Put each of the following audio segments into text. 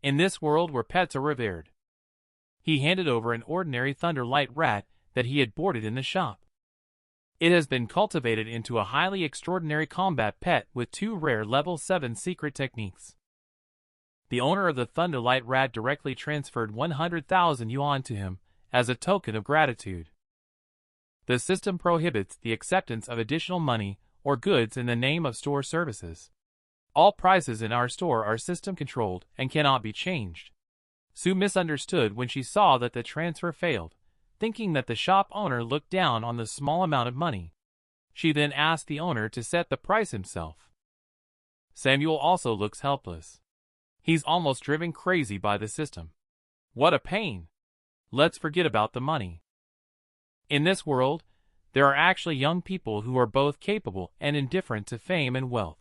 In this world where pets are revered, he handed over an ordinary Thunderlight rat that he had boarded in the shop. It has been cultivated into a highly extraordinary combat pet with 2 rare level 7 secret techniques. The owner of the Thunderlight rat directly transferred 100,000 yuan to him as a token of gratitude. The system prohibits the acceptance of additional money or goods in the name of store services. All prices in our store are system controlled and cannot be changed. Sue misunderstood when she saw that the transfer failed, thinking that the shop owner looked down on the small amount of money. She then asked the owner to set the price himself. Samuel also looks helpless. He's almost driven crazy by the system. What a pain! Let's forget about the money. In this world, there are actually young people who are both capable and indifferent to fame and wealth.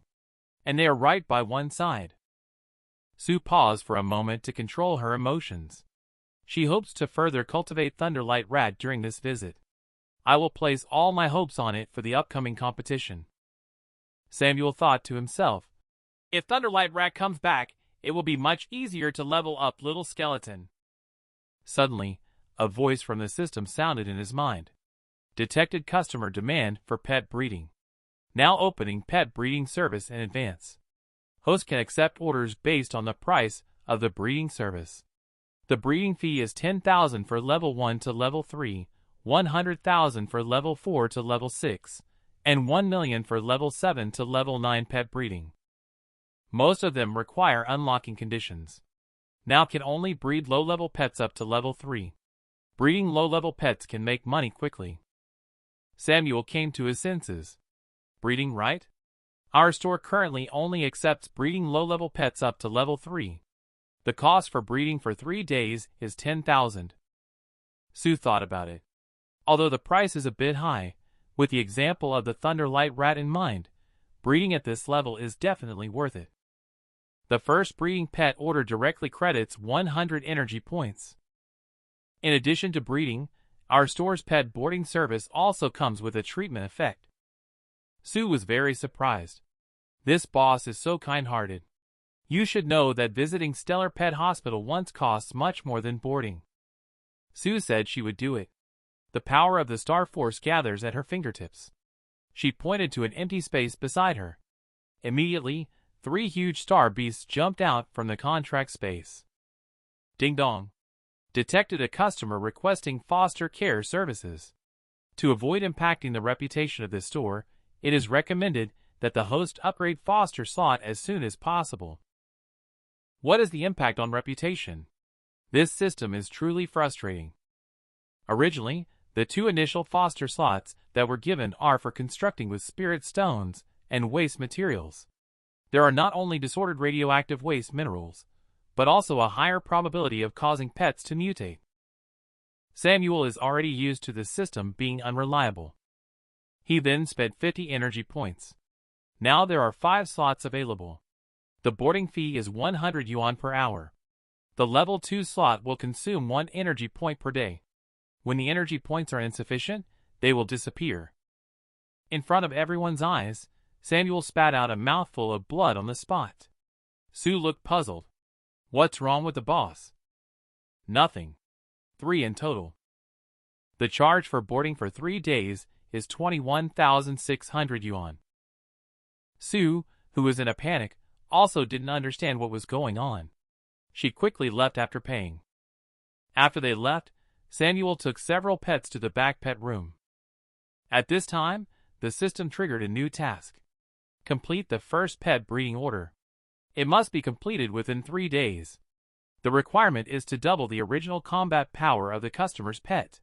And they are right by one side. Sue paused for a moment to control her emotions. She hopes to further cultivate Thunderlight Rat during this visit. I will place all my hopes on it for the upcoming competition. Samuel thought to himself, if Thunderlight Rat comes back, it will be much easier to level up Little Skeleton. Suddenly, a voice from the system sounded in his mind. Detected customer demand for pet breeding. Now opening pet breeding service in advance. Host can accept orders based on the price of the breeding service. The breeding fee is 10,000 for level 1 to level 3, 100,000 for level 4 to level 6, and 1 million for level 7 to level 9 pet breeding. Most of them require unlocking conditions. Now can only breed low-level pets up to level 3. Breeding low-level pets can make money quickly. Samuel came to his senses. Breeding, right? Our store currently only accepts breeding low-level pets up to level 3. The cost for breeding for 3 days is 10,000. Sue thought about it. Although the price is a bit high, with the example of the Thunderlight Rat in mind, breeding at this level is definitely worth it. The first breeding pet order directly credits 100 energy points. In addition to breeding, our store's pet boarding service also comes with a treatment effect. Sue was very surprised. This boss is so kind-hearted. You should know that visiting Stellar Pet Hospital once costs much more than boarding. Sue said she would do it. The power of the Star Force gathers at her fingertips. She pointed to an empty space beside her. Immediately, 3 huge star beasts jumped out from the contract space. Ding dong. Detected a customer requesting foster care services. To avoid impacting the reputation of this store, it is recommended that the host upgrade foster slot as soon as possible. What is the impact on reputation? This system is truly frustrating. Originally, the 2 initial foster slots that were given are for constructing with spirit stones and waste materials. There are not only disordered radioactive waste minerals, but also a higher probability of causing pets to mutate. Samuel is already used to this system being unreliable. He then spent 50 energy points. Now there are 5 slots available. The boarding fee is 100 yuan per hour. The level 2 slot will consume 1 energy point per day. When the energy points are insufficient, they will disappear. In front of everyone's eyes, Samuel spat out a mouthful of blood on the spot. Sue looked puzzled. What's wrong with the boss? Nothing. 3 in total. The charge for boarding for 3 days is 21,600 yuan. Sue, who was in a panic, also didn't understand what was going on. She quickly left after paying. After they left, Samuel took several pets to the back pet room. At this time, the system triggered a new task. Complete the first pet breeding order. It must be completed within 3 days. The requirement is to double the original combat power of the customer's pet.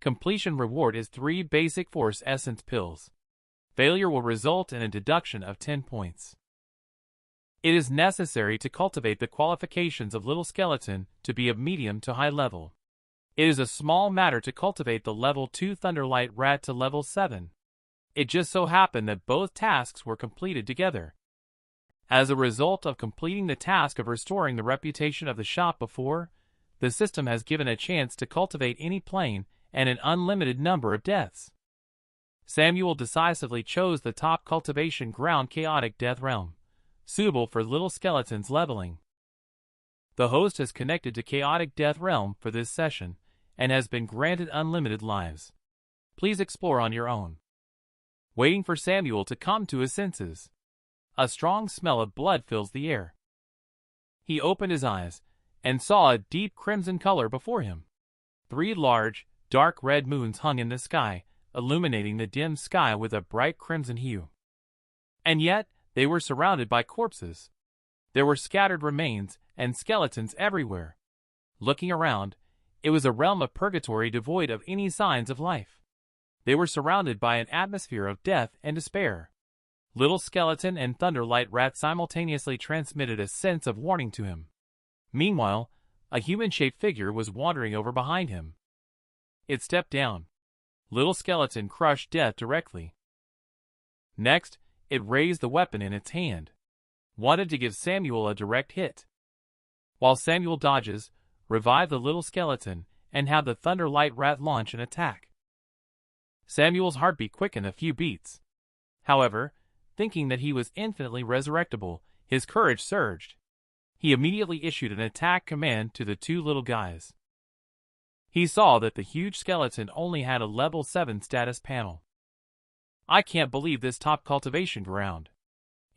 Completion reward is 3 basic force essence pills. Failure will result in a deduction of 10 points. It is necessary to cultivate the qualifications of Little Skeleton to be of medium to high level. It is a small matter to cultivate the level 2 Thunderlight Rat to level 7. It just so happened that both tasks were completed together. As a result of completing the task of restoring the reputation of the shop before, the system has given a chance to cultivate any plane and an unlimited number of deaths. Samuel decisively chose the top cultivation ground chaotic death realm, suitable for Little Skeleton's leveling. The host has connected to Chaotic Death Realm for this session and has been granted unlimited lives. Please explore on your own. Waiting for Samuel to come to his senses. A strong smell of blood fills the air. He opened his eyes and saw a deep crimson color before him. 3 large, dark red moons hung in the sky, illuminating the dim sky with a bright crimson hue. And yet, they were surrounded by corpses. There were scattered remains and skeletons everywhere. Looking around, it was a realm of purgatory devoid of any signs of life. They were surrounded by an atmosphere of death and despair. Little Skeleton and Thunderlight Rat simultaneously transmitted a sense of warning to him. Meanwhile, a human-shaped figure was wandering over behind him. It stepped down. Little Skeleton crushed death directly. Next, it raised the weapon in its hand. Wanted to give Samuel a direct hit. While Samuel dodges, revive the Little Skeleton, and have the Thunderlight Rat launch an attack. Samuel's heartbeat quickened a few beats. However, thinking that he was infinitely resurrectable, his courage surged. He immediately issued an attack command to the 2 little guys. He saw that the huge skeleton only had a level 7 status panel. I can't believe this top cultivation ground.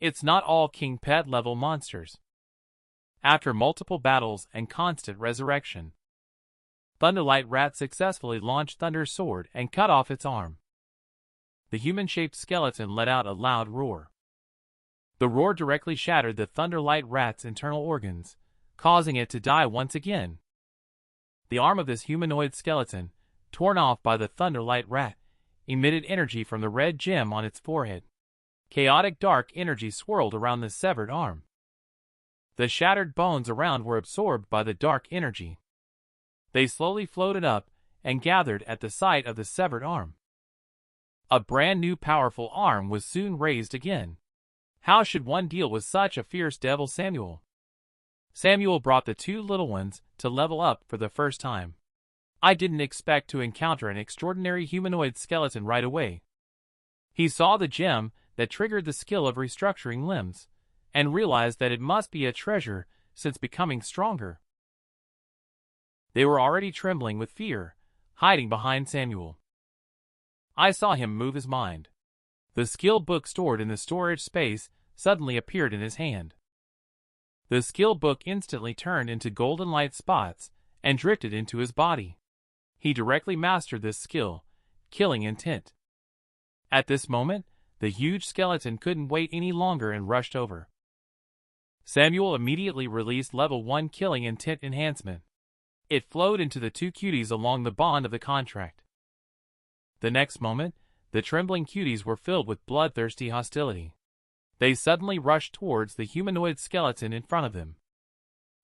It's not all King Pet level monsters. After multiple battles and constant resurrection, Thunderlight Rat successfully launched Thunder's sword and cut off its arm. The human-shaped skeleton let out a loud roar. The roar directly shattered the Thunderlight Rat's internal organs, causing it to die once again. The arm of this humanoid skeleton, torn off by the Thunderlight Rat, emitted energy from the red gem on its forehead. Chaotic dark energy swirled around the severed arm. The shattered bones around were absorbed by the dark energy. They slowly floated up and gathered at the site of the severed arm. A brand new powerful arm was soon raised again. How should one deal with such a fierce devil Samuel? Samuel brought the 2 little ones to level up for the first time. I didn't expect to encounter an extraordinary humanoid skeleton right away. He saw the gem that triggered the skill of restructuring limbs, and realized that it must be a treasure since becoming stronger. They were already trembling with fear, hiding behind Samuel. I saw him move his mind. The skill book stored in the storage space suddenly appeared in his hand. The skill book instantly turned into golden light spots and drifted into his body. He directly mastered this skill, killing intent. At this moment, the huge skeleton couldn't wait any longer and rushed over. Samuel immediately released level 1 killing intent enhancement. It flowed into the 2 cuties along the bond of the contract. The next moment, the trembling cuties were filled with bloodthirsty hostility. They suddenly rushed towards the humanoid skeleton in front of them.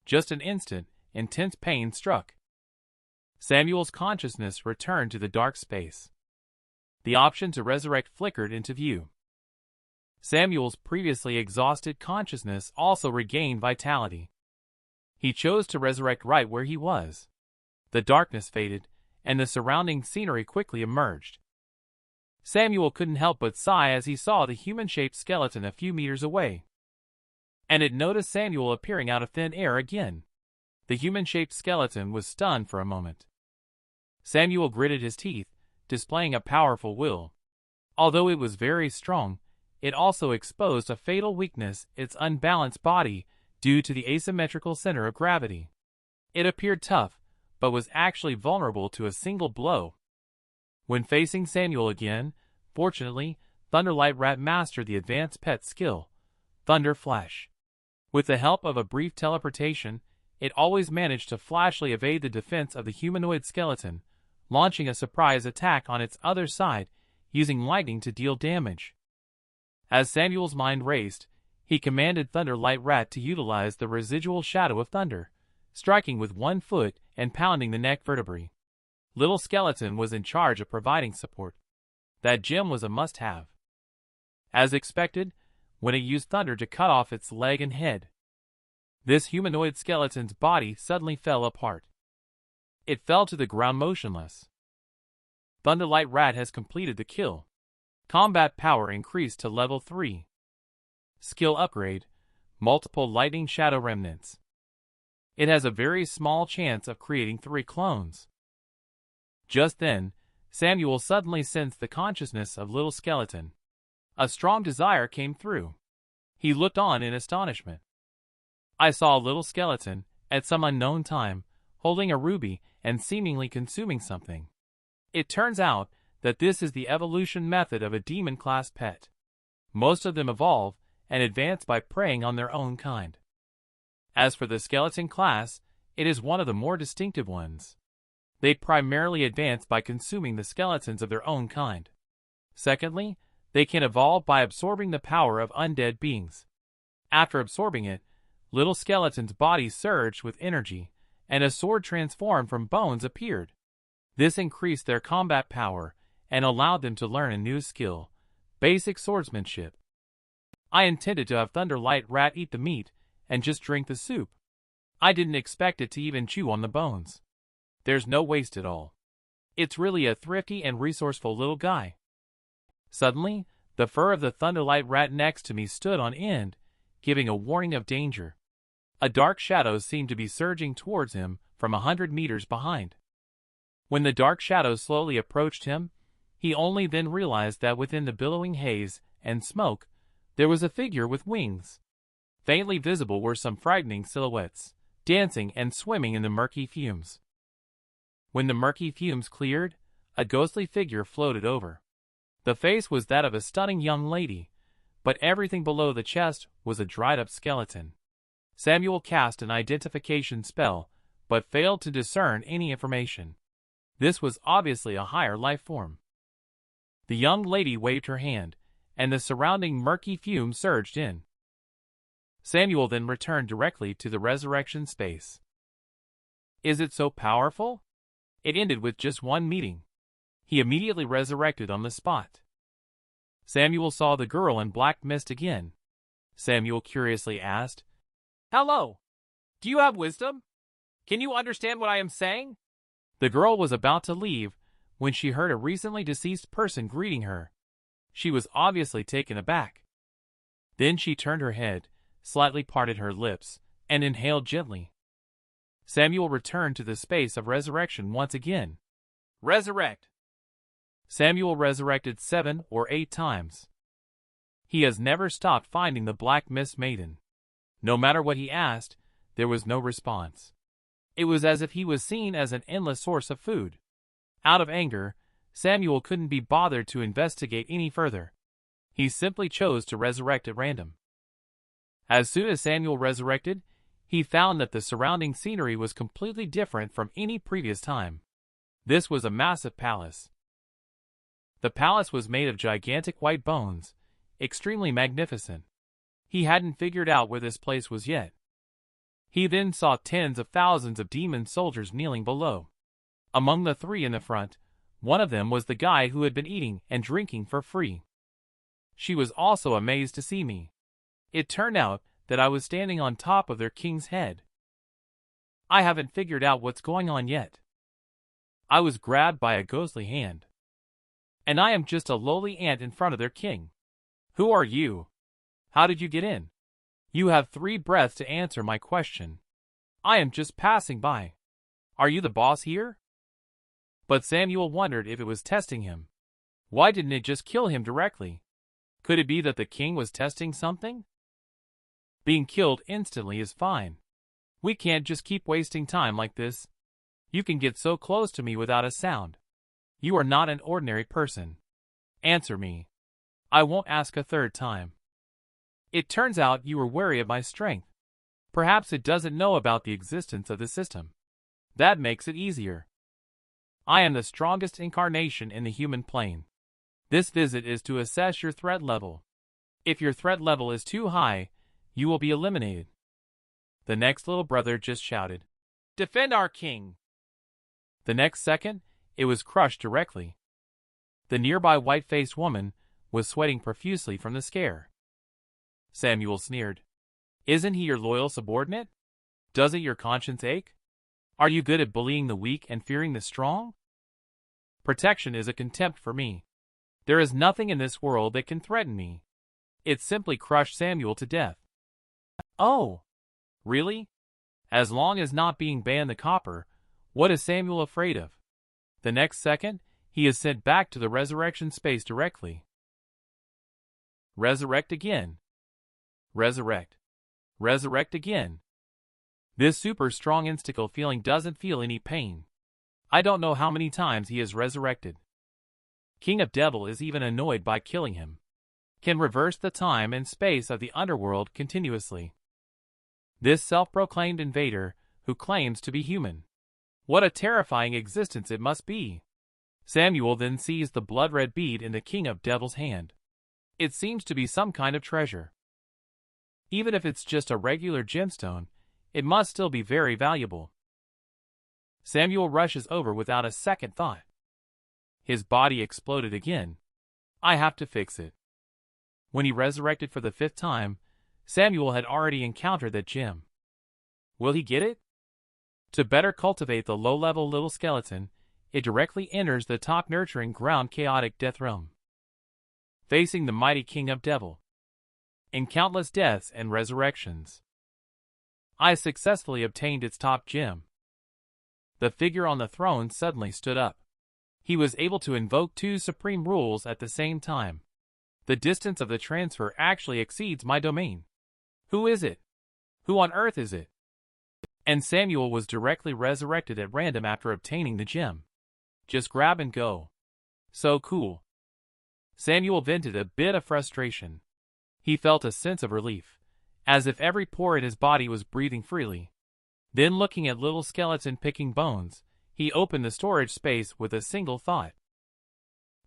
Just an instant, intense pain struck. Samuel's consciousness returned to the dark space. The option to resurrect flickered into view. Samuel's previously exhausted consciousness also regained vitality. He chose to resurrect right where he was. The darkness faded, and the surrounding scenery quickly emerged. Samuel couldn't help but sigh as he saw the human-shaped skeleton a few meters away. And it noticed Samuel appearing out of thin air again. The human-shaped skeleton was stunned for a moment. Samuel gritted his teeth, displaying a powerful will. Although it was very strong, it also exposed a fatal weakness, its unbalanced body, due to the asymmetrical center of gravity. It appeared tough, but was actually vulnerable to a single blow. When facing Samuel again, fortunately, Thunderlight Rat mastered the advanced pet skill, Thunder Flash. With the help of a brief teleportation, it always managed to flashly evade the defense of the humanoid skeleton, launching a surprise attack on its other side, using lightning to deal damage. As Samuel's mind raced, he commanded Thunderlight Rat to utilize the residual shadow of thunder, striking with 1 foot and pounding the neck vertebrae. Little Skeleton was in charge of providing support. That gem was a must-have. As expected, when it used thunder to cut off its leg and head, this humanoid skeleton's body suddenly fell apart. It fell to the ground motionless. Thunderlight Rat has completed the kill. Combat power increased to level 3. Skill upgrade, multiple lightning shadow remnants. It has a very small chance of creating 3 clones. Just then, Samuel suddenly sensed the consciousness of Little Skeleton. A strong desire came through. He looked on in astonishment. I saw Little Skeleton, at some unknown time, holding a ruby and seemingly consuming something. It turns out that this is the evolution method of a demon-class pet. Most of them evolve and advance by preying on their own kind. As for the skeleton class, it is one of the more distinctive ones. They primarily advance by consuming the skeletons of their own kind. Secondly, they can evolve by absorbing the power of undead beings. After absorbing it, Little Skeleton's body surged with energy, and a sword transformed from bones appeared. This increased their combat power and allowed them to learn a new skill, basic swordsmanship. I intended to have Thunderlight Rat eat the meat and just drink the soup. I didn't expect it to even chew on the bones. There's no waste at all. It's really a thrifty and resourceful little guy. Suddenly, the fur of the Thunderlight Rat next to me stood on end, giving a warning of danger. A dark shadow seemed to be surging towards him from 100 meters behind. When the dark shadow slowly approached him, he only then realized that within the billowing haze and smoke, there was a figure with wings. Faintly visible were some frightening silhouettes, dancing and swimming in the murky fumes. When the murky fumes cleared, a ghostly figure floated over. The face was that of a stunning young lady, but everything below the chest was a dried-up skeleton. Samuel cast an identification spell, but failed to discern any information. This was obviously a higher life form. The young lady waved her hand, and the surrounding murky fumes surged in. Samuel then returned directly to the resurrection space. Is it so powerful? It ended with just one meeting. He immediately resurrected on the spot. Samuel saw the girl in black mist again. Samuel curiously asked, "Hello. Do you have wisdom? Can you understand what I am saying?" The girl was about to leave when she heard a recently deceased person greeting her. She was obviously taken aback. Then she turned her head, slightly parted her lips, and inhaled gently. Samuel returned to the space of resurrection once again. Resurrect. Samuel resurrected 7 or 8 times. He has never stopped finding the Black Mist Maiden. No matter what he asked, there was no response. It was as if he was seen as an endless source of food. Out of anger, Samuel couldn't be bothered to investigate any further. He simply chose to resurrect at random. As soon as Samuel resurrected, he found that the surrounding scenery was completely different from any previous time. This was a massive palace. The palace was made of gigantic white bones, extremely magnificent. He hadn't figured out where this place was yet. He then saw tens of thousands of demon soldiers kneeling below. Among the 3 in the front, one of them was the guy who had been eating and drinking for free. She was also amazed to see me. It turned out that I was standing on top of their king's head. I haven't figured out what's going on yet. I was grabbed by a ghostly hand. And I am just a lowly ant in front of their king. Who are you? How did you get in? You have 3 breaths to answer my question. I am just passing by. Are you the boss here? But Samuel wondered if it was testing him. Why didn't it just kill him directly? Could it be that the king was testing something? Being killed instantly is fine. We can't just keep wasting time like this. You can get so close to me without a sound. You are not an ordinary person. Answer me. I won't ask a 3rd time. It turns out you were wary of my strength. Perhaps it doesn't know about the existence of the system. That makes it easier. I am the strongest incarnation in the human plane. This visit is to assess your threat level. If your threat level is too high, you will be eliminated. The next little brother just shouted, "Defend our king!" The next second, it was crushed directly. The nearby white-faced woman was sweating profusely from the scare. Samuel sneered. Isn't he your loyal subordinate? Doesn't your conscience ache? Are you good at bullying the weak and fearing the strong? Protection is a contempt for me. There is nothing in this world that can threaten me. It simply crushed Samuel to death. Oh, really? As long as not being banned the copper, what is Samuel afraid of? The next second, he is sent back to the resurrection space directly. Resurrect again. Resurrect. Resurrect again. This super strong instinctual feeling doesn't feel any pain. I don't know how many times he is resurrected. King of Devil is even annoyed by killing him. Can reverse the time and space of the underworld continuously. This self-proclaimed invader, who claims to be human. What a terrifying existence it must be. Samuel then sees the blood-red bead in the King of Devil's hand. It seems to be some kind of treasure. Even if it's just a regular gemstone, it must still be very valuable. Samuel rushes over without a second thought. His body exploded again. I have to fix it. When he resurrected for the 5th time, Samuel had already encountered that gem. Will he get it? To better cultivate the low-level little skeleton, it directly enters the top nurturing ground chaotic death realm. Facing the mighty King of Devil. In countless deaths and resurrections, I successfully obtained its top gem. The figure on the throne suddenly stood up. He was able to invoke 2 supreme rules at the same time. The distance of the transfer actually exceeds my domain. Who is it? Who on earth is it? And Samuel was directly resurrected at random after obtaining the gem. Just grab and go. So cool. Samuel vented a bit of frustration. He felt a sense of relief, as if every pore in his body was breathing freely. Then looking at little skeleton picking bones, he opened the storage space with a single thought.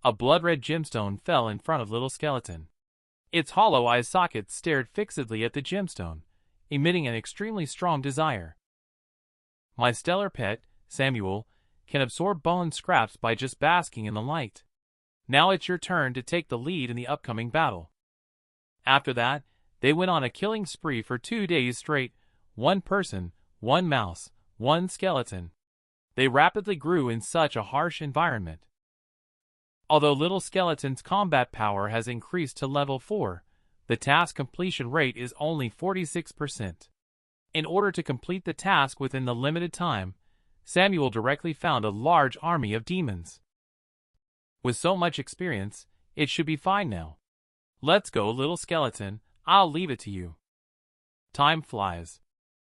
A blood-red gemstone fell in front of little skeleton. Its hollow eye sockets stared fixedly at the gemstone, emitting an extremely strong desire. My stellar pet, Samuel, can absorb bone scraps by just basking in the light. Now it's your turn to take the lead in the upcoming battle. After that, they went on a killing spree for 2 days straight, 1 person, 1 mouse, 1 skeleton. They rapidly grew in such a harsh environment. Although Little Skeleton's combat power has increased to level 4, the task completion rate is only 46%. In order to complete the task within the limited time, Samuel directly found a large army of demons. With so much experience, it should be fine now. Let's go, Little Skeleton, I'll leave it to you. Time flies.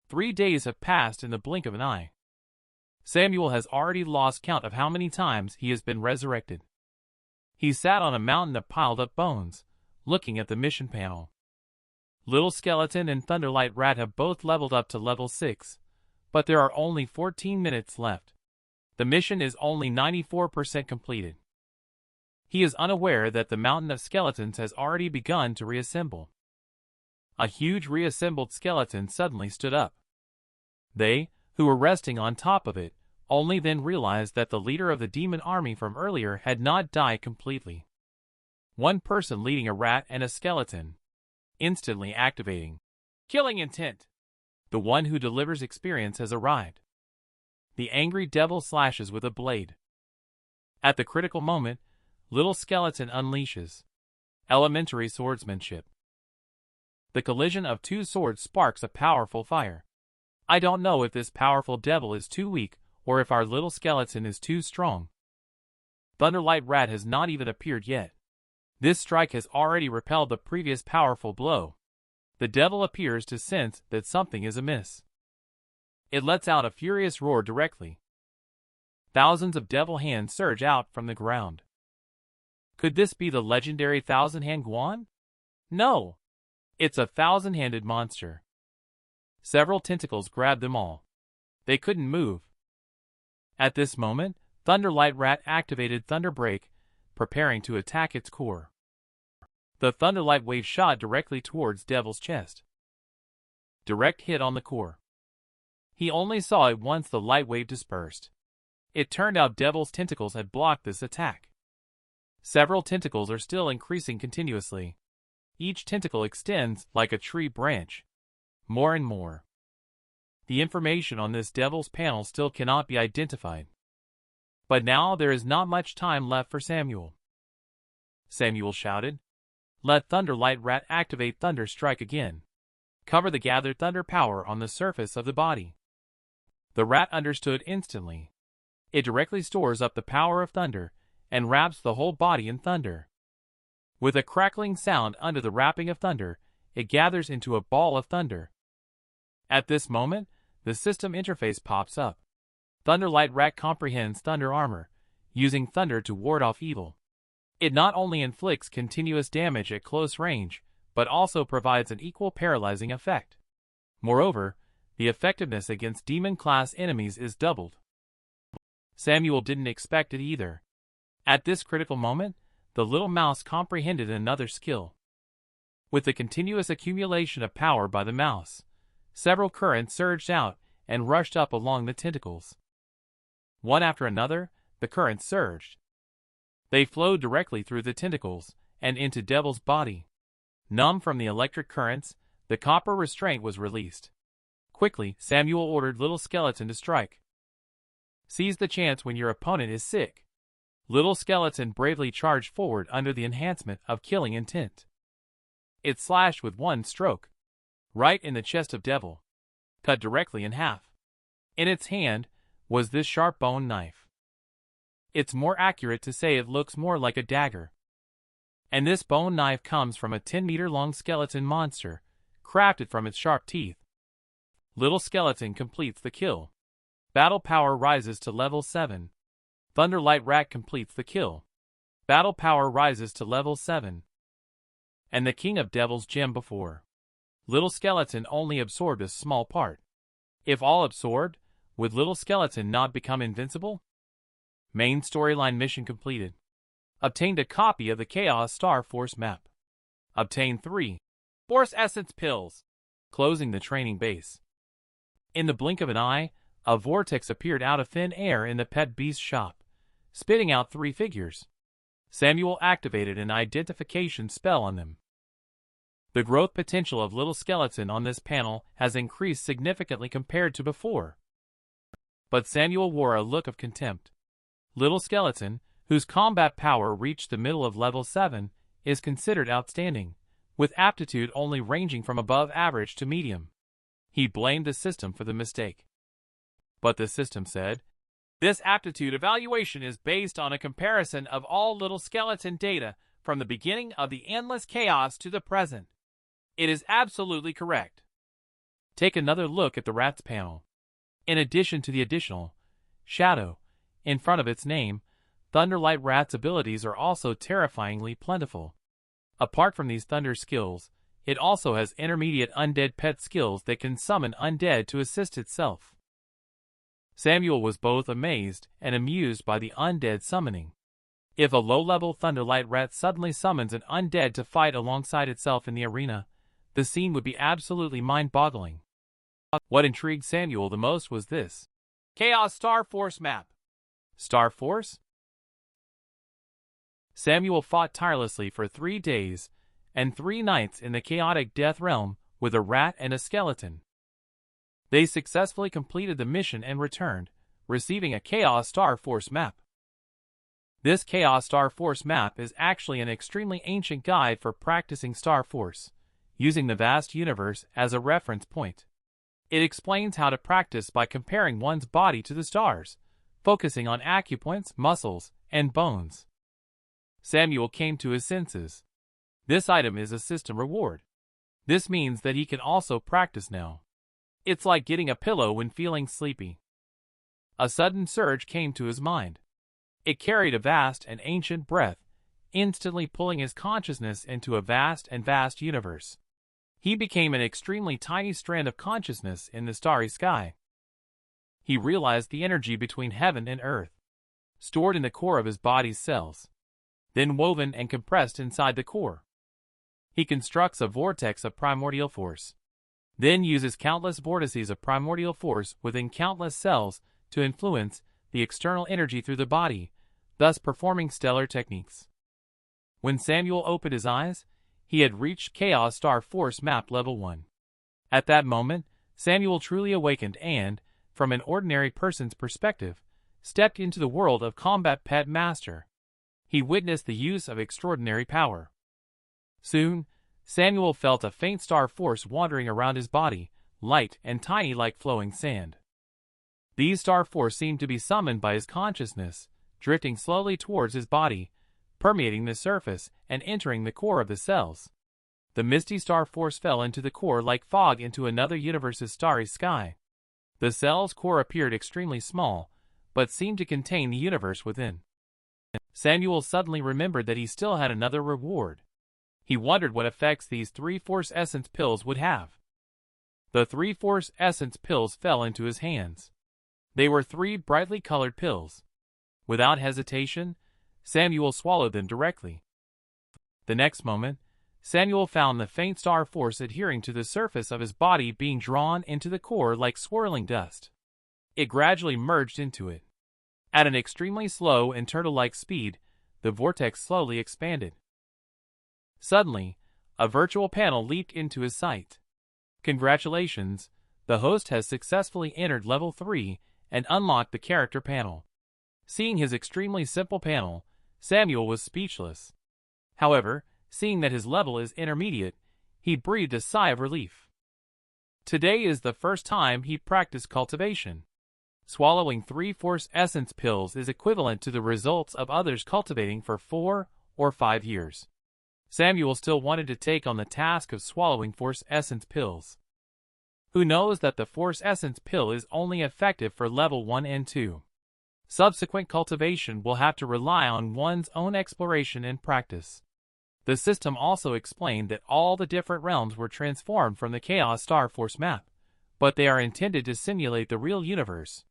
3 days have passed in the blink of an eye. Samuel has already lost count of how many times he has been resurrected. He sat on a mountain of piled-up bones, looking at the mission panel. Little Skeleton and Thunderlight Rat have both leveled up to level 6, but there are only 14 minutes left. The mission is only 94% completed. He is unaware that the mountain of skeletons has already begun to reassemble. A huge reassembled skeleton suddenly stood up. They, who were resting on top of it, only then realized that the leader of the demon army from earlier had not died completely. 1 person leading a rat and a skeleton. Instantly activating. Killing intent. The one who delivers experience has arrived. The angry devil slashes with a blade. At the critical moment, Little Skeleton unleashes elementary swordsmanship. The collision of 2 swords sparks a powerful fire. I don't know if this powerful devil is too weak or if our little skeleton is too strong. Thunderlight Rat has not even appeared yet. This strike has already repelled the previous powerful blow. The devil appears to sense that something is amiss. It lets out a furious roar directly. Thousands of devil hands surge out from the ground. Could this be the legendary thousand-hand Guan? No! It's a thousand-handed monster. Several tentacles grab them all. They couldn't move. At this moment, Thunderlight Rat activated Thunder Break, preparing to attack its core. The Thunderlight Wave shot directly towards Devil's chest. Direct hit on the core. He only saw it once the light wave dispersed. It turned out Devil's tentacles had blocked this attack. Several tentacles are still increasing continuously. Each tentacle extends like a tree branch. More and more. The information on this Devil's panel still cannot be identified. But now there is not much time left for Samuel. Samuel shouted. Let Thunderlight Rat activate Thunder Strike again. Cover the gathered thunder power on the surface of the body. The rat understood instantly. It directly stores up the power of thunder and wraps the whole body in thunder. With a crackling sound under the wrapping of thunder, it gathers into a ball of thunder. At this moment, the system interface pops up. Thunderlight Rat comprehends thunder armor, using thunder to ward off evil. It not only inflicts continuous damage at close range, but also provides an equal paralyzing effect. Moreover, the effectiveness against demon-class enemies is doubled. Samuel didn't expect it either. At this critical moment, the little mouse comprehended another skill. With the continuous accumulation of power by the mouse, several currents surged out and rushed up along the tentacles. One after another, the currents surged. They flowed directly through the tentacles and into Devil's body. Numb from the electric currents, the copper restraint was released. Quickly, Samuel ordered Little Skeleton to strike. Seize the chance when your opponent is sick. Little Skeleton bravely charged forward under the enhancement of killing intent. It slashed with one stroke, right in the chest of Devil, cut directly in half. In its hand was this sharp bone knife. It's more accurate to say it looks more like a dagger. And this bone knife comes from a 10-meter-long skeleton monster, crafted from its sharp teeth. Little Skeleton completes the kill. Battle power rises to level 7. Thunderlight Rat completes the kill. Battle power rises to level 7. And the King of Devil's gem before. Little Skeleton only absorbed a small part. If all absorbed, would Little Skeleton not become invincible? Main storyline mission completed. Obtained a copy of the Chaos Star Force map. Obtained 3 Force Essence Pills. Closing the training base. In the blink of an eye, a vortex appeared out of thin air in the pet beast shop, spitting out 3 figures. Samuel activated an identification spell on them. The growth potential of Little Skeleton on this panel has increased significantly compared to before. But Samuel wore a look of contempt. Little Skeleton, whose combat power reached the middle of level 7, is considered outstanding, with aptitude only ranging from above average to medium. He blamed the system for the mistake. But the system said, "This aptitude evaluation is based on a comparison of all Little Skeleton data from the beginning of the endless chaos to the present. It is absolutely correct." Take another look at the rat's panel. In addition to the additional shadow in front of its name, Thunderlight Rat's abilities are also terrifyingly plentiful. Apart from these thunder skills, it also has intermediate undead pet skills that can summon undead to assist itself. Samuel was both amazed and amused by the undead summoning. If a low-level Thunderlight Rat suddenly summons an undead to fight alongside itself in the arena, the scene would be absolutely mind-boggling. What intrigued Samuel the most was this Chaos Star Force map. Star Force? Samuel fought tirelessly for 3 days and 3 nights in the chaotic death realm with a rat and a skeleton. They successfully completed the mission and returned, receiving a Chaos Star Force map. This Chaos Star Force map is actually an extremely ancient guide for practicing Star Force, using the vast universe as a reference point. It explains how to practice by comparing one's body to the stars, focusing on acupoints, muscles, and bones. Samuel came to his senses. This item is a system reward. This means that he can also practice now. It's like getting a pillow when feeling sleepy. A sudden surge came to his mind. It carried a vast and ancient breath, instantly pulling his consciousness into a vast universe. He became an extremely tiny strand of consciousness in the starry sky. He realized the energy between heaven and earth, stored in the core of his body's cells, then woven and compressed inside the core. He constructs a vortex of primordial force, then uses countless vortices of primordial force within countless cells to influence the external energy through the body, thus performing stellar techniques. When Samuel opened his eyes, he had reached Chaos Star Force map level 1. At that moment, Samuel truly awakened and, from an ordinary person's perspective, stepped into the world of Combat Pet Master. He witnessed the use of extraordinary power. Soon, Samuel felt a faint star force wandering around his body, light and tiny like flowing sand. These star force seemed to be summoned by his consciousness, drifting slowly towards his body, permeating the surface and entering the core of the cells. The misty star force fell into the core like fog into another universe's starry sky. The cell's core appeared extremely small, but seemed to contain the universe within. Samuel suddenly remembered that he still had another reward. He wondered what effects these 3 Force Essence pills would have. The 3 Force Essence pills fell into his hands. They were 3 brightly colored pills. Without hesitation, Samuel swallowed them directly. The next moment, Samuel found the faint star force adhering to the surface of his body being drawn into the core like swirling dust. It gradually merged into it. At an extremely slow and turtle-like speed, the vortex slowly expanded. Suddenly, a virtual panel leaped into his sight. Congratulations, the host has successfully entered level 3 and unlocked the character panel. Seeing his extremely simple panel, Samuel was speechless. However, seeing that his level is intermediate, he breathed a sigh of relief. Today is the first time he practiced cultivation. Swallowing 3 Force Essence pills is equivalent to the results of others cultivating for 4 or 5 years. Samuel still wanted to take on the task of swallowing Force Essence pills. Who knows that the Force Essence pill is only effective for level 1 and 2. Subsequent cultivation will have to rely on one's own exploration and practice. The system also explained that all the different realms were transformed from the Chaos Star Force map, but they are intended to simulate the real universe.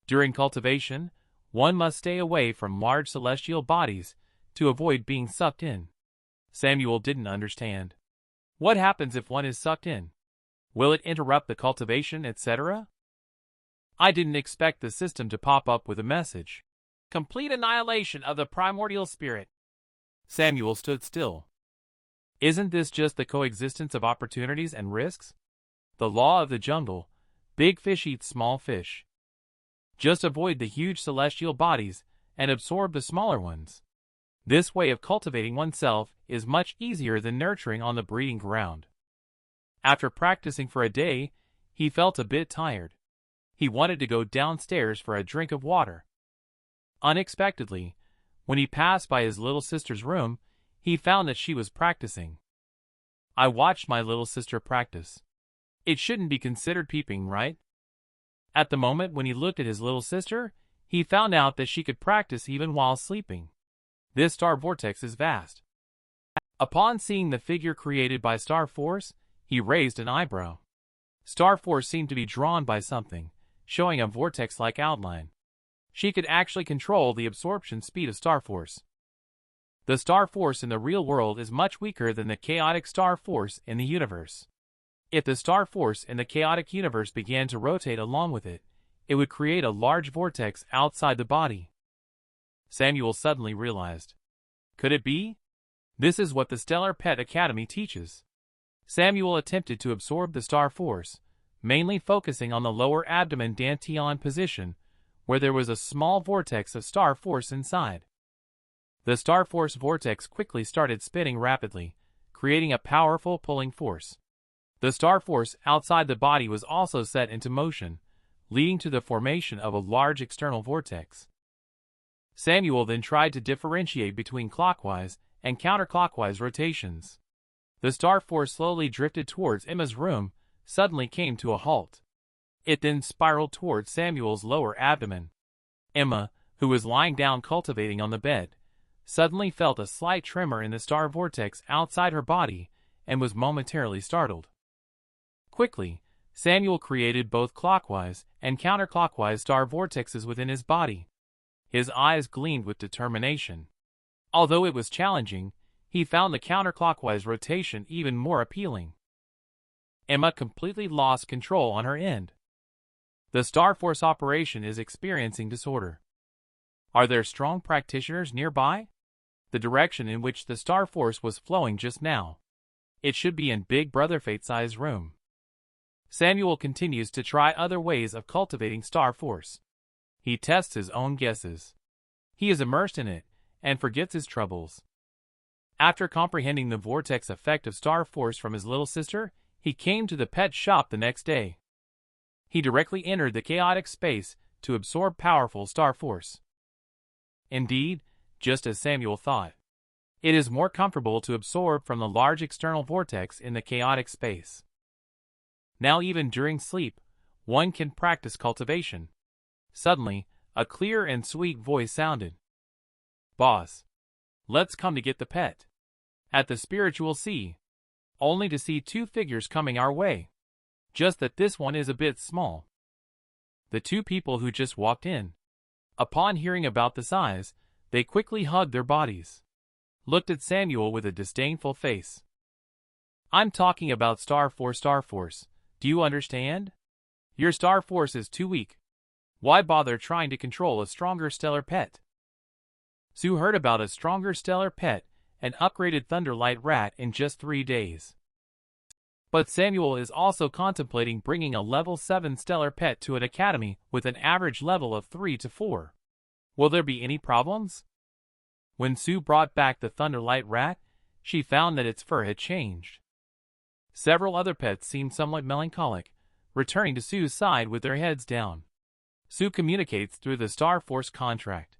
During cultivation, one must stay away from large celestial bodies to avoid being sucked in. Samuel didn't understand. What happens if one is sucked in? Will it interrupt the cultivation, etc.? I didn't expect the system to pop up with a message. Complete annihilation of the primordial spirit. Samuel stood still. Isn't this just the coexistence of opportunities and risks? The law of the jungle, big fish eat small fish. Just avoid the huge celestial bodies and absorb the smaller ones. This way of cultivating oneself is much easier than nurturing on the breeding ground. After practicing for a day, he felt a bit tired. He wanted to go downstairs for a drink of water. Unexpectedly, when he passed by his little sister's room, he found that she was practicing. I watched my little sister practice. It shouldn't be considered peeping, right? At the moment when he looked at his little sister, he found out that she could practice even while sleeping. This star vortex is vast. Upon seeing the figure created by Star Force, he raised an eyebrow. Star Force seemed to be drawn by something, showing a vortex-like outline. She could actually control the absorption speed of Star Force. The Star Force in the real world is much weaker than the chaotic Star Force in the universe. If the Star Force in the chaotic universe began to rotate along with it, it would create a large vortex outside the body. Samuel suddenly realized. Could it be? This is what the Stellar Pet Academy teaches. Samuel attempted to absorb the Star Force, mainly focusing on the lower abdomen dantian position, where there was a small vortex of Star Force inside. The Star Force vortex quickly started spinning rapidly, creating a powerful pulling force. The Star Force outside the body was also set into motion, leading to the formation of a large external vortex. Samuel then tried to differentiate between clockwise and counterclockwise rotations. The Star Force slowly drifted towards Emma's room, suddenly came to a halt. It then spiraled towards Samuel's lower abdomen. Emma, who was lying down cultivating on the bed, suddenly felt a slight tremor in the star vortex outside her body and was momentarily startled. Quickly, Samuel created both clockwise and counterclockwise star vortexes within his body. His eyes gleamed with determination. Although it was challenging, he found the counterclockwise rotation even more appealing. Emma completely lost control on her end. The Star Force operation is experiencing disorder. Are there strong practitioners nearby? The direction in which the Star Force was flowing just now. It should be in Big Brother Fate-sized room. Samuel continues to try other ways of cultivating Star Force. He tests his own guesses. He is immersed in it and forgets his troubles. After comprehending the vortex effect of Star Force from his little sister, he came to the pet shop the next day. He directly entered the chaotic space to absorb powerful star force. Indeed, just as Samuel thought, it is more comfortable to absorb from the large external vortex in the chaotic space. Now even during sleep, one can practice cultivation. Suddenly, a clear and sweet voice sounded. "Boss, let's come to get the pet." At the spiritual sea, only to see two figures coming our way. Just that this one is a bit small. The two people who just walked in. Upon hearing about the size, they quickly hugged their bodies. Looked at Samuel with a disdainful face. "I'm talking about Star Force. Do you understand? Your Star Force is too weak. Why bother trying to control a stronger stellar pet?" Sue heard about a stronger stellar pet, an upgraded Thunderlight Rat in just 3 days. But Samuel is also contemplating bringing a level 7 stellar pet to an academy with an average level of 3 to 4. Will there be any problems? When Sue brought back the Thunderlight Rat, she found that its fur had changed. Several other pets seemed somewhat melancholic, returning to Sue's side with their heads down. Sue communicates through the Star Force contract.